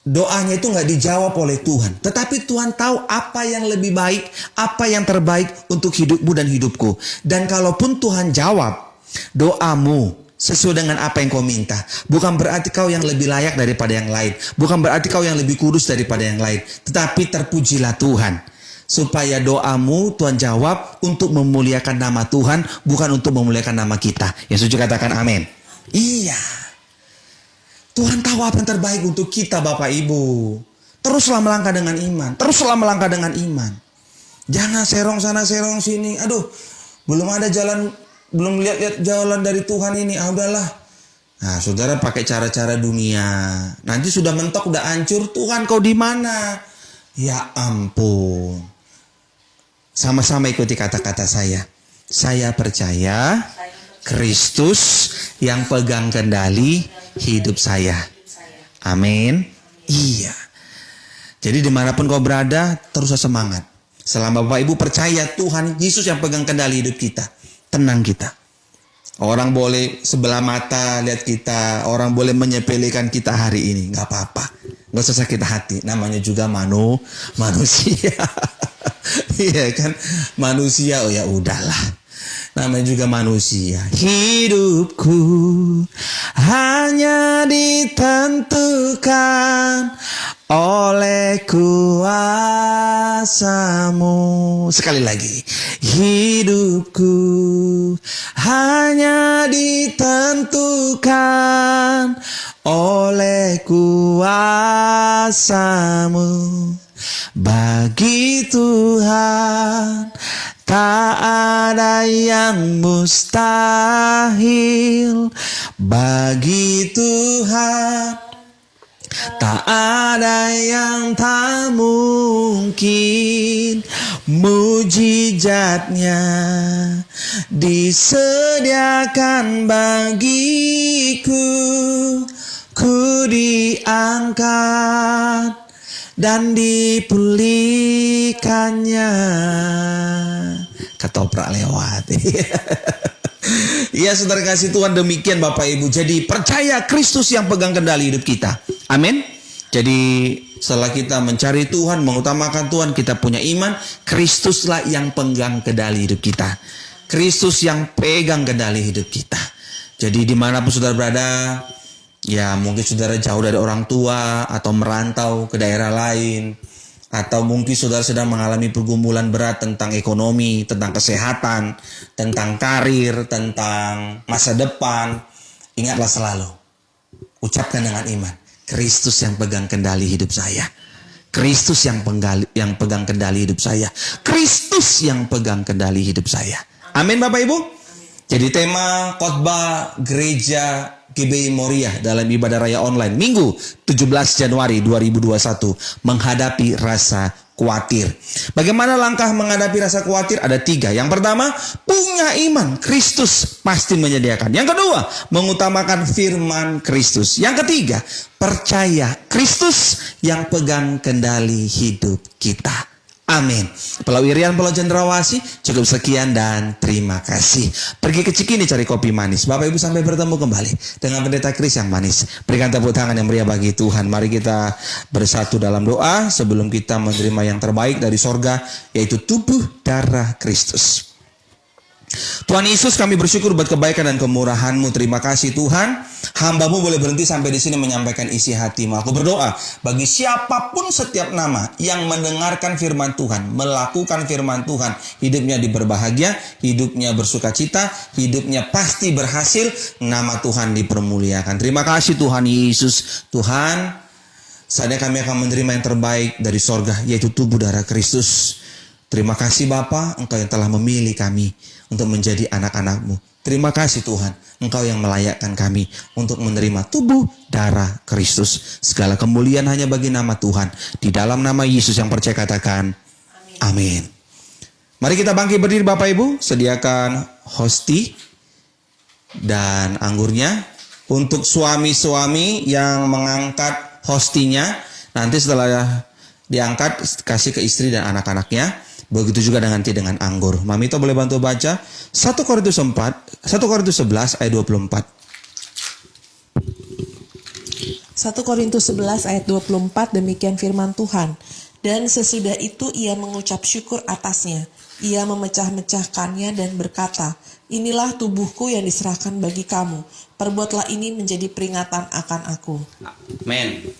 [SPEAKER 1] doanya itu nggak dijawab oleh Tuhan. Tetapi Tuhan tahu apa yang lebih baik, apa yang terbaik untuk hidupmu dan hidupku. Dan kalaupun Tuhan jawab doamu sesuai dengan apa yang kau minta, bukan berarti kau yang lebih layak daripada yang lain, bukan berarti kau yang lebih kudus daripada yang lain, tetapi terpujilah Tuhan. Supaya doamu Tuhan jawab untuk memuliakan nama Tuhan, bukan untuk memuliakan nama kita. Yang setuju katakan amin. Iya. Tuhan tahu apa yang terbaik untuk kita, Bapak Ibu. Teruslah melangkah dengan iman. Teruslah melangkah dengan iman. Jangan serong sana serong sini. Aduh, belum ada jalan, belum lihat-lihat jalan dari Tuhan ini. Udahlah. Nah, saudara pakai cara-cara dunia. Nanti sudah mentok, udah hancur. Tuhan, kau di mana? Ya ampun. Sama-sama ikuti kata-kata saya. Saya percaya Kristus yang pegang kendali hidup saya. Amin. Iya. Jadi dimanapun kau berada, terus semangat. Selama Bapak Ibu percaya Tuhan Yesus yang pegang kendali hidup kita, tenang kita. Orang boleh sebelah mata lihat kita, orang boleh menyepelekan kita hari ini, nggak apa-apa. Nggak usah sakit hati, namanya juga manusia. Iya kan, manusia. Oh ya udahlah, namanya juga manusia. Hidupku hanya ditentukan oleh kuasa-Mu. Sekali lagi, hidupku hanya ditentukan oleh kuasa-Mu. Bagi Tuhan tak ada yang mustahil. Bagi Tuhan tak ada yang tak mungkin. Mujizatnya disediakan bagiku. Ku diangkat dan dipulihkannya. Ketoprak lewat. Iya, saudara kasih Tuhan, demikian Bapak Ibu. Jadi percaya Kristus yang pegang kendali hidup kita. Amin. Jadi setelah kita mencari Tuhan, mengutamakan Tuhan, kita punya iman, Kristuslah yang pegang kendali hidup kita. Kristus yang pegang kendali hidup kita. Jadi dimanapun saudara berada, ya mungkin saudara jauh dari orang tua atau merantau ke daerah lain, atau mungkin saudara sedang mengalami pergumulan berat tentang ekonomi, tentang kesehatan, tentang karir, tentang masa depan. Ingatlah selalu, ucapkan dengan iman, Kristus yang pegang kendali hidup saya. Kristus yang pegang kendali hidup saya. Kristus yang pegang kendali hidup saya. Amin Bapak Ibu. Jadi tema khotbah gereja GBI Moriah dalam ibadah raya online Minggu 17 Januari 2021, menghadapi rasa khawatir. Bagaimana langkah menghadapi rasa khawatir? Ada 3. Yang pertama, punya iman, Kristus pasti menyediakan. Yang kedua, mengutamakan firman Kristus. Yang ketiga, percaya Kristus yang pegang kendali hidup kita. Amin. Pulau Irian, Pulau Cendrawasih, cukup sekian dan terima kasih. Pergi ke Cikini cari kopi manis. Bapak Ibu sampai bertemu kembali dengan Pendeta Kris yang manis. Berikan tepuk tangan yang meriah bagi Tuhan. Mari kita bersatu dalam doa sebelum kita menerima yang terbaik dari sorga, yaitu tubuh darah Kristus. Tuhan Yesus, kami bersyukur buat kebaikan dan kemurahan-Mu. Terima kasih Tuhan. Hamba-Mu boleh berhenti sampai di sini menyampaikan isi hati-Mu. Aku berdoa bagi siapapun setiap nama yang mendengarkan firman Tuhan, melakukan firman Tuhan, hidupnya diberbahagia, hidupnya bersukacita, hidupnya pasti berhasil, nama Tuhan dipermuliakan. Terima kasih Tuhan Yesus. Tuhan, saatnya kami akan menerima yang terbaik dari sorga, yaitu tubuh darah Kristus. Terima kasih Bapa, Engkau yang telah memilih kami untuk menjadi anak-anak-Mu. Terima kasih Tuhan, Engkau yang melayakkan kami untuk menerima tubuh darah Kristus. Segala kemuliaan hanya bagi nama Tuhan. Di dalam nama Yesus yang percaya katakan, amin. Mari kita bangkit berdiri Bapak Ibu. Sediakan hosti dan anggurnya. Untuk suami-suami yang mengangkat hostinya, nanti setelah diangkat, kasih ke istri dan anak-anaknya. Begitu juga nanti dengan anggur. Mamito boleh bantu baca 1 Korintus 11 ayat 24.
[SPEAKER 2] 1 Korintus 11 ayat 24, demikian firman Tuhan. Dan sesudah itu ia mengucap syukur atasnya. Ia memecah-mecahkannya dan berkata, inilah tubuhku yang diserahkan bagi kamu. Perbuatlah ini menjadi peringatan akan aku.
[SPEAKER 1] Amin.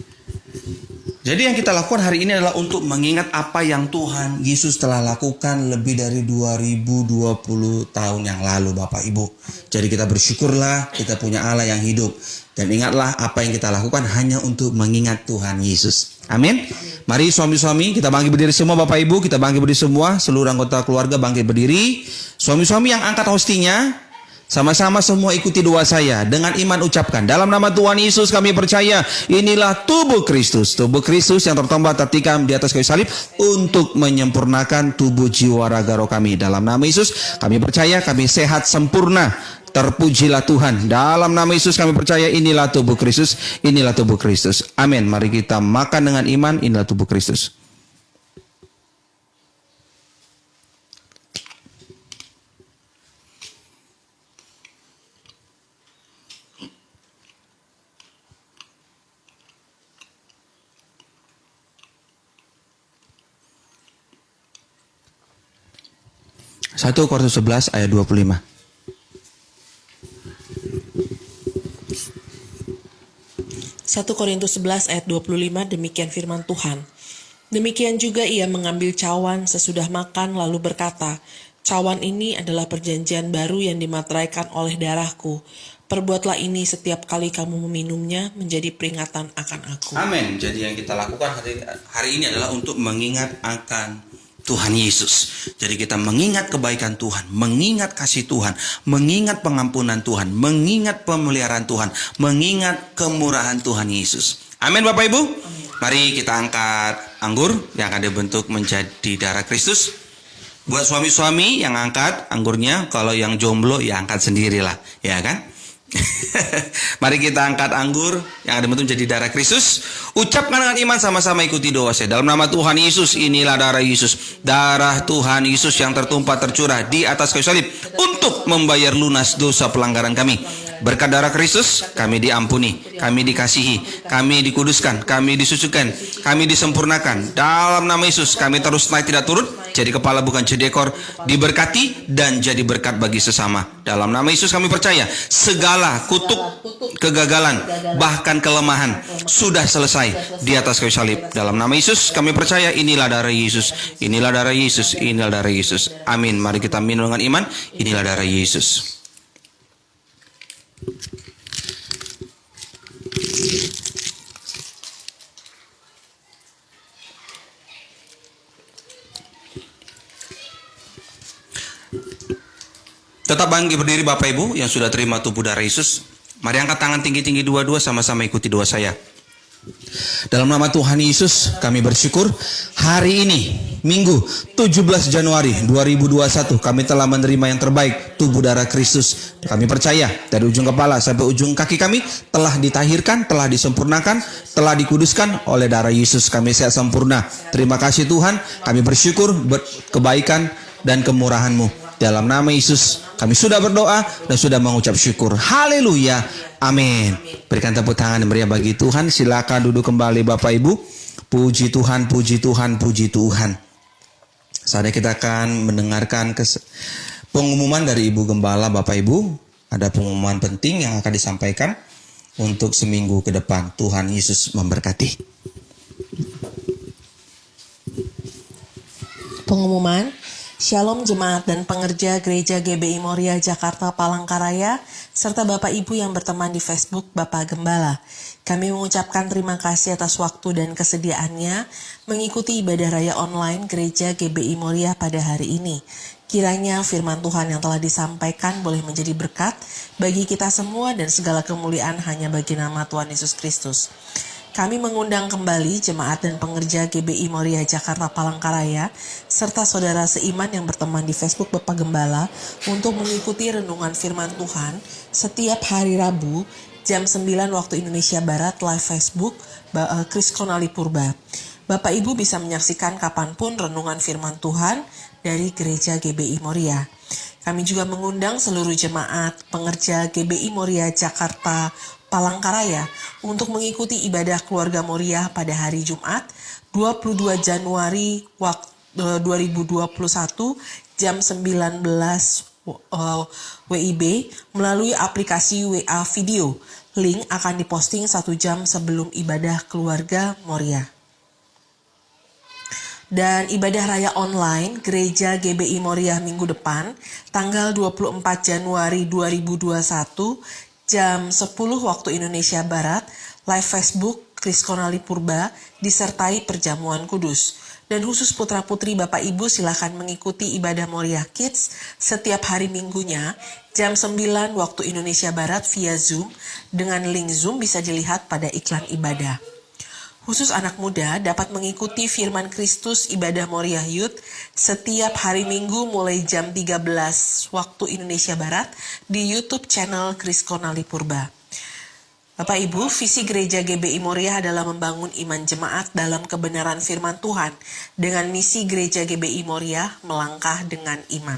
[SPEAKER 1] Jadi yang kita lakukan hari ini adalah untuk mengingat apa yang Tuhan Yesus telah lakukan lebih dari 2020 tahun yang lalu, Bapak Ibu. Jadi kita bersyukurlah kita punya Allah yang hidup. Dan ingatlah apa yang kita lakukan hanya untuk mengingat Tuhan Yesus. Amin. Mari suami-suami kita bangkit berdiri semua, Bapak Ibu. Kita bangkit berdiri semua, seluruh anggota keluarga bangkit berdiri. Suami-suami yang angkat hostinya, sama-sama semua ikuti doa saya. Dengan iman ucapkan, dalam nama Tuhan Yesus kami percaya, inilah tubuh Kristus. Tubuh Kristus yang tertombak tertikam di atas kayu salib untuk menyempurnakan tubuh jiwa raga roh kami. Dalam nama Yesus kami percaya kami sehat sempurna. Terpujilah Tuhan. Dalam nama Yesus kami percaya inilah tubuh Kristus. Inilah tubuh Kristus. Amin. Mari kita makan dengan iman. Inilah tubuh Kristus. Satu Korintus 11 ayat 25.
[SPEAKER 2] 1 Korintus 11 ayat 25, demikian firman Tuhan. Demikian juga ia mengambil cawan sesudah makan lalu berkata, cawan ini adalah perjanjian baru yang dimateraikan oleh darahku. Perbuatlah ini setiap kali kamu meminumnya menjadi peringatan akan aku.
[SPEAKER 1] Amin. Jadi yang kita lakukan hari ini adalah untuk mengingat akan Tuhan Yesus. Jadi kita mengingat kebaikan Tuhan, mengingat kasih Tuhan, mengingat pengampunan Tuhan, mengingat pemeliharaan Tuhan, mengingat kemurahan Tuhan Yesus. Amin Bapak Ibu. Amin. Mari kita angkat anggur yang akan dibentuk menjadi darah Kristus. Buat suami-suami yang angkat anggurnya, kalau yang jomblo ya angkat sendirilah, ya kan? Mari kita angkat anggur yang ada dibentuk menjadi darah Kristus. Ucapkan dengan iman, sama-sama ikuti doa saya. Dalam nama Tuhan Yesus, inilah darah Yesus. Darah Tuhan Yesus yang tertumpah tercurah di atas kayu salib untuk membayar lunas dosa pelanggaran kami. Berkat darah Kristus, kami diampuni, kami dikasihi, kami dikuduskan, kami disucikan, kami disempurnakan. Dalam nama Yesus, kami terus naik tidak turun, jadi kepala bukan jadi ekor, diberkati dan jadi berkat bagi sesama. Dalam nama Yesus kami percaya, segala kutuk, kegagalan, bahkan kelemahan sudah selesai di atas kayu salib. Dalam nama Yesus kami percaya, inilah darah Yesus, inilah darah Yesus, inilah darah Yesus. Amin. Mari kita minum dengan iman, inilah darah Yesus. Tetap bangkit berdiri Bapak Ibu yang sudah terima tubuh darah Yesus. Mari angkat tangan tinggi-tinggi dua-dua, sama-sama ikuti doa saya. Dalam nama Tuhan Yesus kami bersyukur hari ini Minggu 17 Januari 2021 kami telah menerima yang terbaik, tubuh darah Kristus. Kami percaya dari ujung kepala sampai ujung kaki kami telah ditahirkan, telah disempurnakan, telah dikuduskan oleh darah Yesus. Kami sehat sempurna. Terima kasih Tuhan, kami bersyukur kebaikan dan kemurahan-Mu. Dalam nama Yesus kami sudah berdoa dan sudah mengucap syukur. Haleluya. Amin. Berikan tepuk tangan yang meriah bagi Tuhan. Silakan duduk kembali Bapak Ibu. Puji Tuhan, puji Tuhan, puji Tuhan. Saatnya kita akan mendengarkan pengumuman dari Ibu Gembala Bapak Ibu. Ada pengumuman penting yang akan disampaikan untuk seminggu ke depan. Tuhan Yesus memberkati.
[SPEAKER 2] Pengumuman. Shalom jemaat dan pengerja Gereja GBI Moria Jakarta Palangkaraya, serta Bapak Ibu yang berteman di Facebook Bapak Gembala. Kami mengucapkan terima kasih atas waktu dan kesediaannya mengikuti ibadah raya online Gereja GBI Moria pada hari ini. Kiranya firman Tuhan yang telah disampaikan boleh menjadi berkat bagi kita semua dan segala kemuliaan hanya bagi nama Tuhan Yesus Kristus. Kami mengundang kembali jemaat dan pengerja GBI Moria Jakarta Palangkaraya serta saudara seiman yang berteman di Facebook Bapak Gembala untuk mengikuti renungan firman Tuhan setiap hari Rabu jam 9 waktu Indonesia Barat live Facebook Kris Konali Purba. Bapak Ibu bisa menyaksikan kapanpun renungan firman Tuhan dari Gereja GBI Moria. Kami juga mengundang seluruh jemaat pengerja GBI Moria Jakarta Palangkaraya untuk mengikuti ibadah keluarga Moriah pada hari Jumat 22 Januari 2021 jam 19 WIB melalui aplikasi WA Video. Link akan diposting 1 jam sebelum ibadah keluarga Moriah. Dan ibadah raya online Gereja GBI Moriah minggu depan tanggal 24 Januari 2021 jam 10 waktu Indonesia Barat, live Facebook Kriskonali Purba disertai perjamuan kudus. Dan khusus putra-putri Bapak Ibu silakan mengikuti ibadah Moriah Kids setiap hari minggunya jam 9 waktu Indonesia Barat via Zoom. Dengan link Zoom bisa dilihat pada iklan ibadah. Khusus anak muda dapat mengikuti firman Kristus ibadah Moriah Youth setiap hari Minggu mulai jam 13 waktu Indonesia Barat di YouTube channel Kriskonali Purba. Bapak Ibu, visi Gereja GBI Moriah adalah membangun iman jemaat dalam kebenaran firman Tuhan dengan misi Gereja GBI Moriah melangkah dengan iman.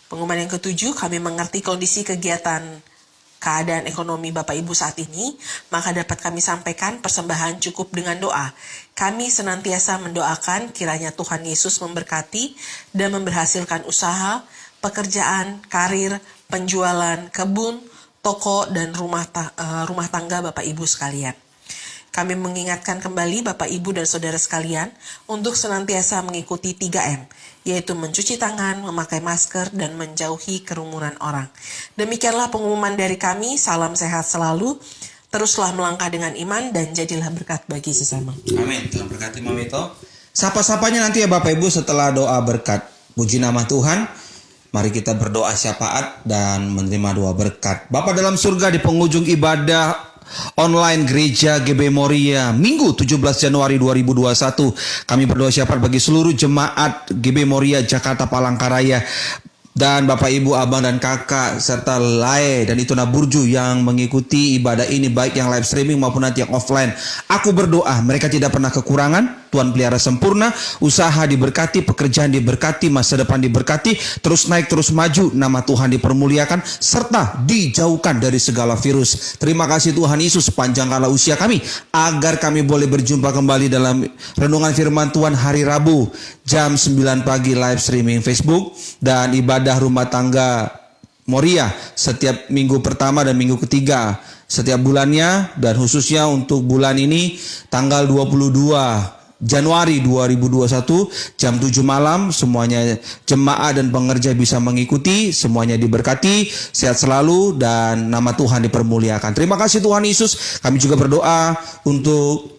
[SPEAKER 2] Pengumuman yang ketujuh, kami mengerti kondisi keadaan ekonomi Bapak Ibu saat ini, maka dapat kami sampaikan persembahan cukup dengan doa. Kami senantiasa mendoakan kiranya Tuhan Yesus memberkati dan memberhasilkan usaha, pekerjaan, karir, penjualan, kebun, toko, dan rumah tangga Bapak Ibu sekalian. Kami mengingatkan kembali Bapak Ibu dan Saudara sekalian untuk senantiasa mengikuti 3M, yaitu mencuci tangan, memakai masker, dan menjauhi kerumunan orang. Demikianlah pengumuman dari kami, salam sehat selalu, teruslah melangkah dengan iman, dan jadilah berkat bagi sesama.
[SPEAKER 1] Amin. Tuhan berkati Mami Ito. Sapa-sapanya nanti ya Bapak Ibu setelah doa berkat. Puji nama Tuhan. Mari kita berdoa syafaat dan menerima doa berkat. Bapa dalam surga, di penghujung ibadah online Gereja GB Moriah Minggu 17 Januari 2021, kami berdoa syafaat bagi seluruh jemaat GB Moriah Jakarta Palangkaraya dan Bapak Ibu, Abang dan Kakak serta Lae dan Ituna Burju yang mengikuti ibadah ini baik yang live streaming maupun nanti yang offline. Aku berdoa mereka tidak pernah kekurangan, Tuhan pelihara sempurna, usaha diberkati, pekerjaan diberkati, masa depan diberkati, terus naik, terus maju, nama Tuhan dipermuliakan, serta dijauhkan dari segala virus. Terima kasih Tuhan Yesus, panjangkanlah usia kami, agar kami boleh berjumpa kembali dalam renungan firman Tuhan hari Rabu, jam 9 pagi live streaming Facebook, dan ibadah rumah tangga Moriah setiap minggu pertama dan minggu ketiga setiap bulannya, dan khususnya untuk bulan ini tanggal 22 Januari 2021 jam 7 malam, semuanya jemaat dan pengerja bisa mengikuti, semuanya diberkati, sehat selalu dan nama Tuhan dipermuliakan. Terima kasih Tuhan Yesus. Kami juga berdoa untuk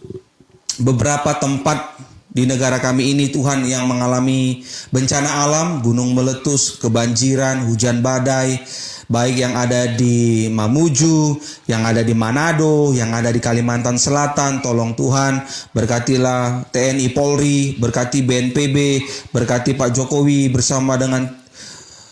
[SPEAKER 1] beberapa tempat di negara kami ini Tuhan yang mengalami bencana alam, gunung meletus, kebanjiran, hujan badai, baik yang ada di Mamuju, yang ada di Manado, yang ada di Kalimantan Selatan. Tolong Tuhan, berkatilah TNI Polri, berkati BNPB, berkati Pak Jokowi bersama dengan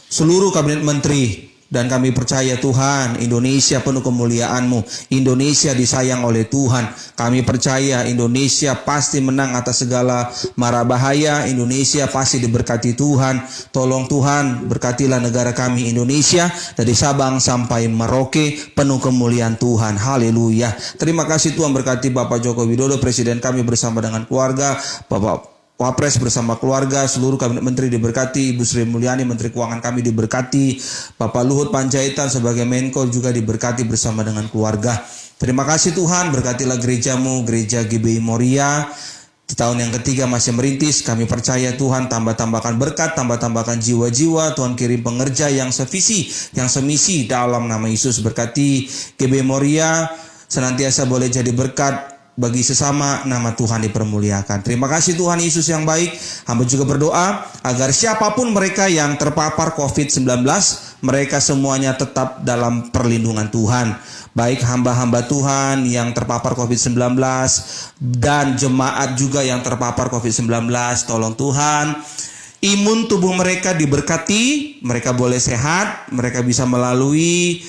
[SPEAKER 1] seluruh kabinet menteri. Dan kami percaya Tuhan, Indonesia penuh kemuliaan-Mu. Indonesia disayang oleh Tuhan. Kami percaya Indonesia pasti menang atas segala mara bahaya. Indonesia pasti diberkati Tuhan. Tolong Tuhan, berkatilah negara kami Indonesia dari Sabang sampai Merauke, penuh kemuliaan Tuhan. Haleluya. Terima kasih Tuhan, berkati Bapak Joko Widodo, Presiden kami bersama dengan keluarga, Bapak Wapres bersama keluarga, seluruh kabinet menteri diberkati, Ibu Sri Mulyani Menteri Keuangan kami diberkati, Bapak Luhut Panjaitan sebagai Menko juga diberkati bersama dengan keluarga. Terima kasih Tuhan, berkatilah gereja-Mu, Gereja GBI Moriah. Di tahun yang ketiga masih merintis, kami percaya Tuhan tambah-tambahkan berkat, tambah-tambahkan jiwa-jiwa, Tuhan kirim pengerja yang sevisi, yang semisi dalam nama Yesus. Berkati GBI Moriah, senantiasa boleh jadi berkat bagi sesama, nama Tuhan dipermuliakan. Terima kasih Tuhan Yesus yang baik. Hamba juga berdoa agar siapapun mereka yang terpapar COVID-19, mereka semuanya tetap dalam perlindungan Tuhan. Baik hamba-hamba Tuhan yang terpapar COVID-19 dan jemaat juga yang terpapar COVID-19, tolong Tuhan, imun tubuh mereka diberkati, mereka boleh sehat, mereka bisa melalui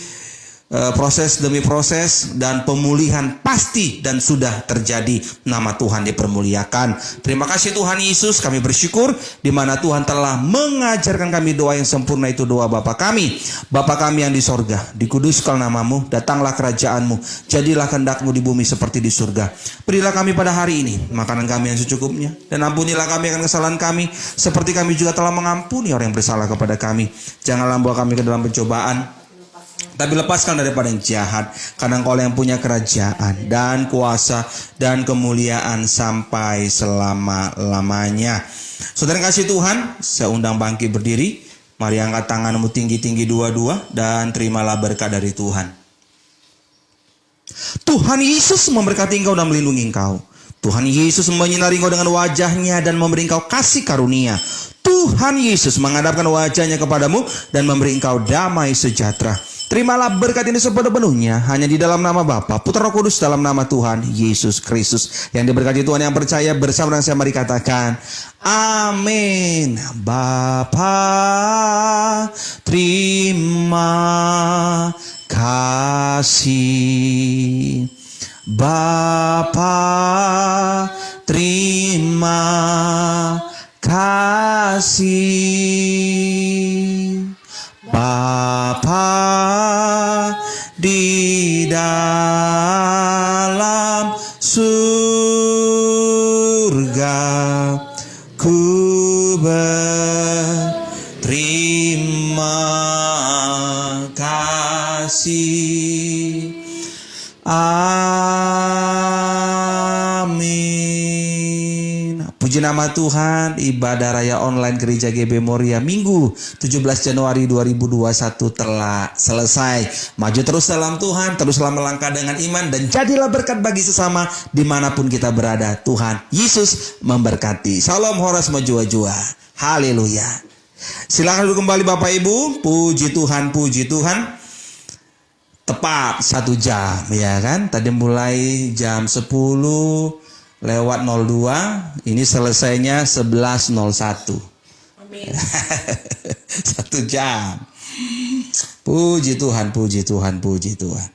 [SPEAKER 1] proses demi proses, dan pemulihan pasti dan sudah terjadi. Nama Tuhan dipermuliakan. Terima kasih Tuhan Yesus, kami bersyukur di mana Tuhan telah mengajarkan kami doa yang sempurna, itu doa Bapa kami. Bapa kami yang di sorga, dikuduskan namamu, datanglah kerajaanmu, jadilah kehendak-Mu di bumi seperti di surga. Berilah kami pada hari ini makanan kami yang secukupnya, dan ampunilah kami akan kesalahan kami, seperti kami juga telah mengampuni orang yang bersalah kepada kami. Janganlah bawa kami ke dalam pencobaan, tapi lepaskan daripada yang jahat, karena Engkau yang punya kerajaan dan kuasa dan kemuliaan sampai selama-lamanya. Saudara yang kasih Tuhan, saya undang bangkit berdiri. Mari angkat tanganmu tinggi-tinggi dua-dua dan terimalah berkat dari Tuhan. Tuhan Yesus memberkati engkau dan melindungi engkau. Tuhan Yesus menyinari engkau dengan wajahnya dan memberi engkau kasih karunia. Tuhan Yesus menghadapkan wajahnya kepadamu dan memberi engkau damai sejahtera. Terimalah berkat ini sepenuhnya hanya di dalam nama Bapa, Putra, Roh Kudus, dalam nama Tuhan Yesus Kristus. Yang diberkati Tuhan yang percaya bersama dengan saya, mari katakan amin. Bapa, terima kasih. Bapa, terima kasih. Bapa di dalam surga, ku berterima kasih. Amin. Puji nama Tuhan. Ibadah Raya Online Gereja GB Moria Minggu 17 Januari 2021 telah selesai. Maju terus dalam Tuhan, teruslah melangkah dengan iman, dan jadilah berkat bagi sesama dimanapun kita berada. Tuhan Yesus memberkati. Salam horas majua-jua. Haleluya. Silakan duduk kembali Bapak Ibu. Puji Tuhan, puji Tuhan. Tepat 1 jam, ya kan? Tadi mulai jam 10 lewat 02, ini selesainya 11.01.
[SPEAKER 2] Amin.
[SPEAKER 1] 1 jam. Puji Tuhan, puji Tuhan, puji Tuhan.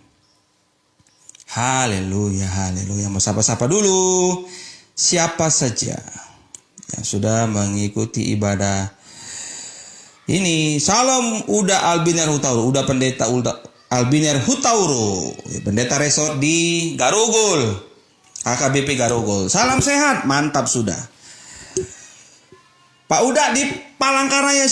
[SPEAKER 1] Haleluya, haleluya. Mau sapa-sapa dulu. Siapa saja yang sudah mengikuti ibadah ini. Salam Uda Albiner Hutauro, Uda Pendeta Albiner Hutauro, pendeta resort di Garogol, AKBP Garogol. Salam sehat, mantap sudah. Pak Uda di Palangkaraya.